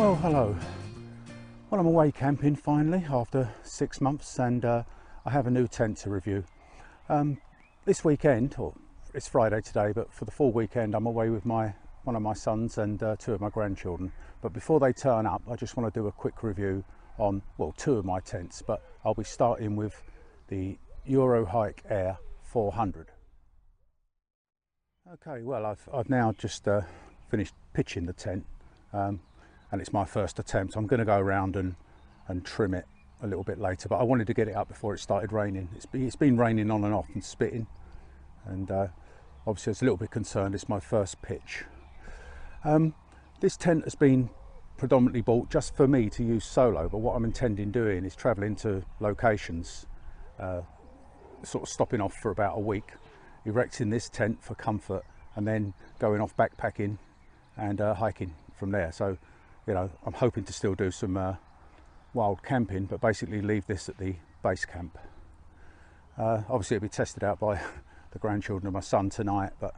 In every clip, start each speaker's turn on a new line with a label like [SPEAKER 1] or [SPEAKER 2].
[SPEAKER 1] Well, hello. Well, I'm away camping finally after 6 months, and I have a new tent to review. This weekend, or it's Friday today, but for the full weekend I'm away with one of my sons and two of my grandchildren. But before they turn up, I just want to do a quick review on, well, two of my tents, but I'll be starting with the Eurohike Air 400. Okay, well, I've now just finished pitching the tent, and it's my first attempt. I'm going to go around and trim it a little bit later, but I wanted to get it up before it started raining. It's been raining on and off and spitting, and obviously I was a little bit concerned. It's my first pitch. This tent has been predominantly bought just for me to use solo, but what I'm intending doing is travelling to locations, sort of stopping off for about a week, erecting this tent for comfort, and then going off backpacking and hiking from there. So, you know, I'm hoping to still do some wild camping, but basically leave this at the base camp. Obviously it'll be tested out by the grandchildren of my son tonight, but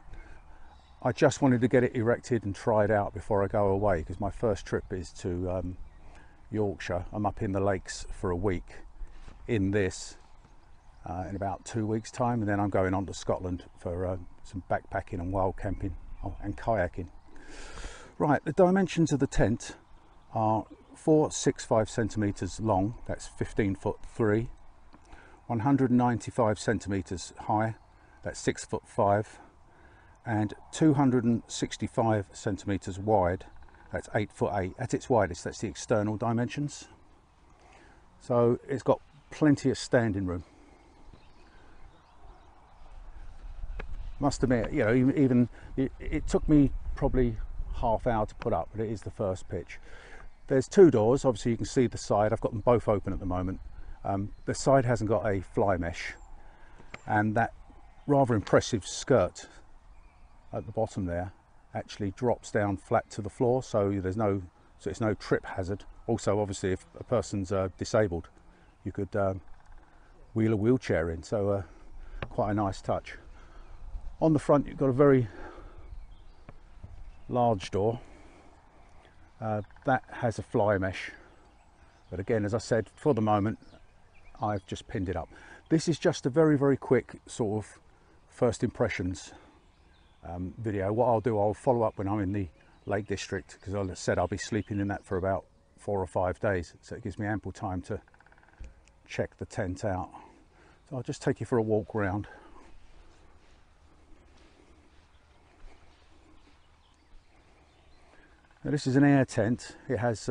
[SPEAKER 1] I just wanted to get it erected and tried out before I go away, because my first trip is to Yorkshire. I'm up in the lakes for a week in this in about 2 weeks time, and then I'm going on to Scotland for some backpacking and wild camping and kayaking. Right, the dimensions of the tent are 465 centimetres long, that's 15 foot 3, 195 centimetres high, that's 6 foot 5, and 265 centimetres wide, that's 8 foot 8. At its widest, that's the external dimensions. So it's got plenty of standing room. Must admit, you know, it took me probably half hour to put up, but it is the first pitch. There's two doors. Obviously you can see the side. I've got them both open at the moment. The side hasn't got a fly mesh, and that rather impressive skirt at the bottom there actually drops down flat to the floor, so it's no trip hazard. Also, obviously, if a person's disabled, you could wheel a wheelchair in, so quite a nice touch. On the front you've got a very large door that has a fly mesh, but again, as I said, for the moment I've just pinned it up. This is just a very quick sort of first impressions video. What I'll do, I'll follow up when I'm in the Lake District, because as I said, I'll be sleeping in that for about 4 or 5 days, so it gives me ample time to check the tent out. So I'll just take you for a walk around. Now, this is an air tent. It has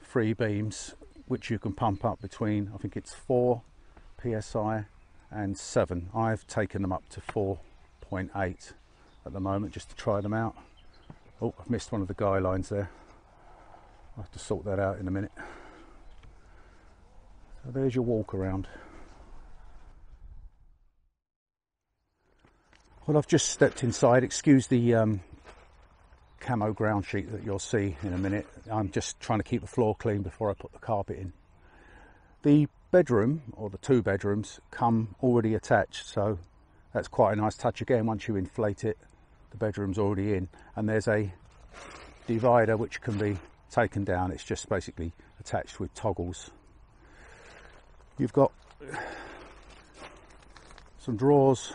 [SPEAKER 1] 3 beams which you can pump up between, I think it's 4 psi and 7. I've taken them up to 4.8 at the moment just to try them out. Oh, I've missed one of the guy lines there. I'll have to sort that out in a minute. So there's your walk around. Well, I've just stepped inside. Excuse the camo ground sheet that you'll see in a minute. I'm just trying to keep the floor clean before I put the carpet in. The bedroom, or the 2 bedrooms, come already attached, so that's quite a nice touch. Again, once you inflate it, the bedroom's already in, and there's a divider which can be taken down. It's just basically attached with toggles. You've got some drawers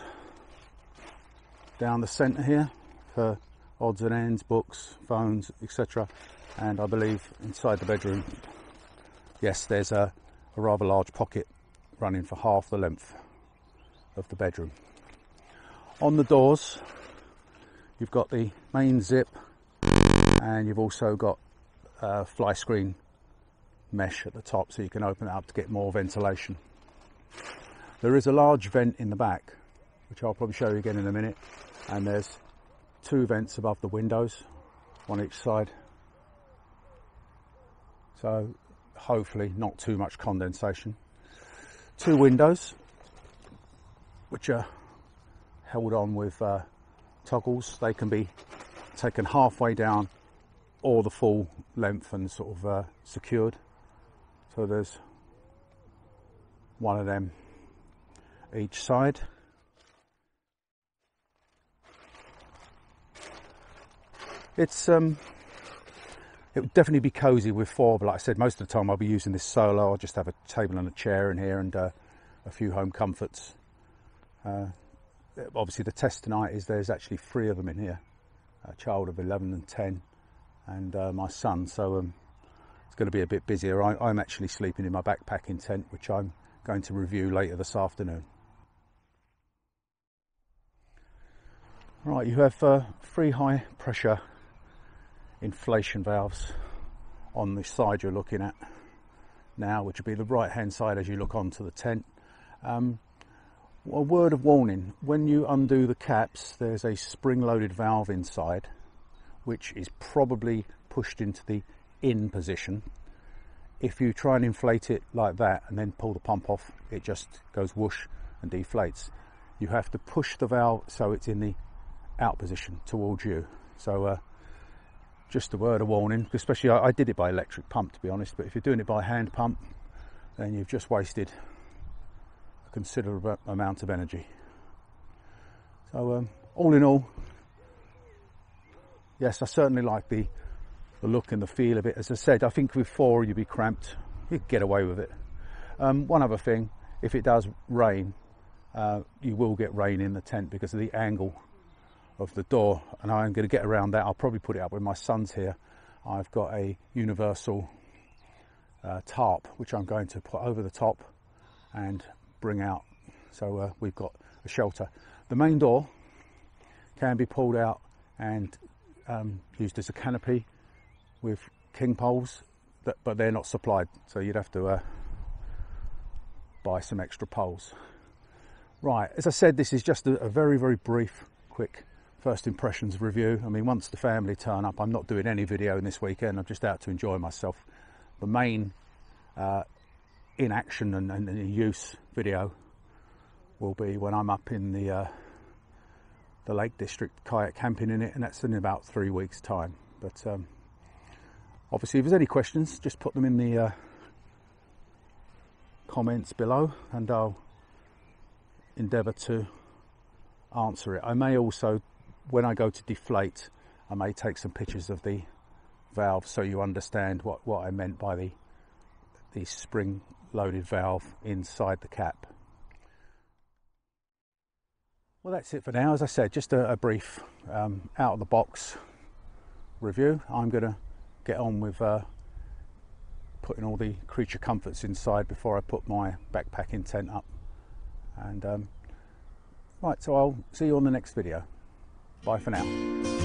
[SPEAKER 1] down the centre here for odds and ends, books, phones, etc. And I believe inside the bedroom, yes, there's a rather large pocket running for half the length of the bedroom. On the doors you've got the main zip, and you've also got fly screen mesh at the top, so you can open it up to get more ventilation. There is a large vent in the back, which I'll probably show you again in a minute, and there's 2 vents above the windows, one each side, so hopefully not too much condensation. 2 windows which are held on with toggles. They can be taken halfway down or the full length and sort of secured, so there's one of them each side. It's it would definitely be cozy with four, but like I said, most of the time I'll be using this solo. I'll just have a table and a chair in here and a few home comforts. Obviously the test tonight is there's actually 3 of them in here, a child of 11 and 10 and my son, so it's going to be a bit busier. I'm actually sleeping in my backpacking tent, which I'm going to review later this afternoon. Right, you have 3 high pressure inflation valves on the side you're looking at now, which will be the right hand side as you look onto the tent. A word of warning, when you undo the caps there's a spring loaded valve inside which is probably pushed into the in position. If you try and inflate it like that and then pull the pump off, it just goes whoosh and deflates. You have to push the valve so it's in the out position towards you. So just a word of warning, especially I did it by electric pump, to be honest, but if you're doing it by hand pump then you've just wasted a considerable amount of energy. So all in all, yes, I certainly like the look and the feel of it. As I said, I think with 4 you'd be cramped, you'd get away with it. One other thing, if it does rain, you will get rain in the tent because of the angle of the door, and I'm going to get around that. I'll probably put it up when my son's here. I've got a universal tarp which I'm going to put over the top and bring out, so we've got a shelter. The main door can be pulled out and used as a canopy with king poles, but they're not supplied, so you'd have to buy some extra poles. Right, as I said, this is just a very, very brief, quick first impressions review. I mean, once the family turn up, I'm not doing any video in this weekend. I'm just out to enjoy myself. The main in action and use video will be when I'm up in the Lake District kayak camping in it, and that's in about 3 weeks time. But obviously if there's any questions, just put them in the comments below and I'll endeavour to answer it. I may also, when I go to deflate, I may take some pictures of the valve so you understand what I meant by the spring loaded valve inside the cap. Well, that's it for now. As I said, just a brief out of the box review. I'm going to get on with putting all the creature comforts inside before I put my backpacking tent up. And right, so I'll see you on the next video. Bye for now.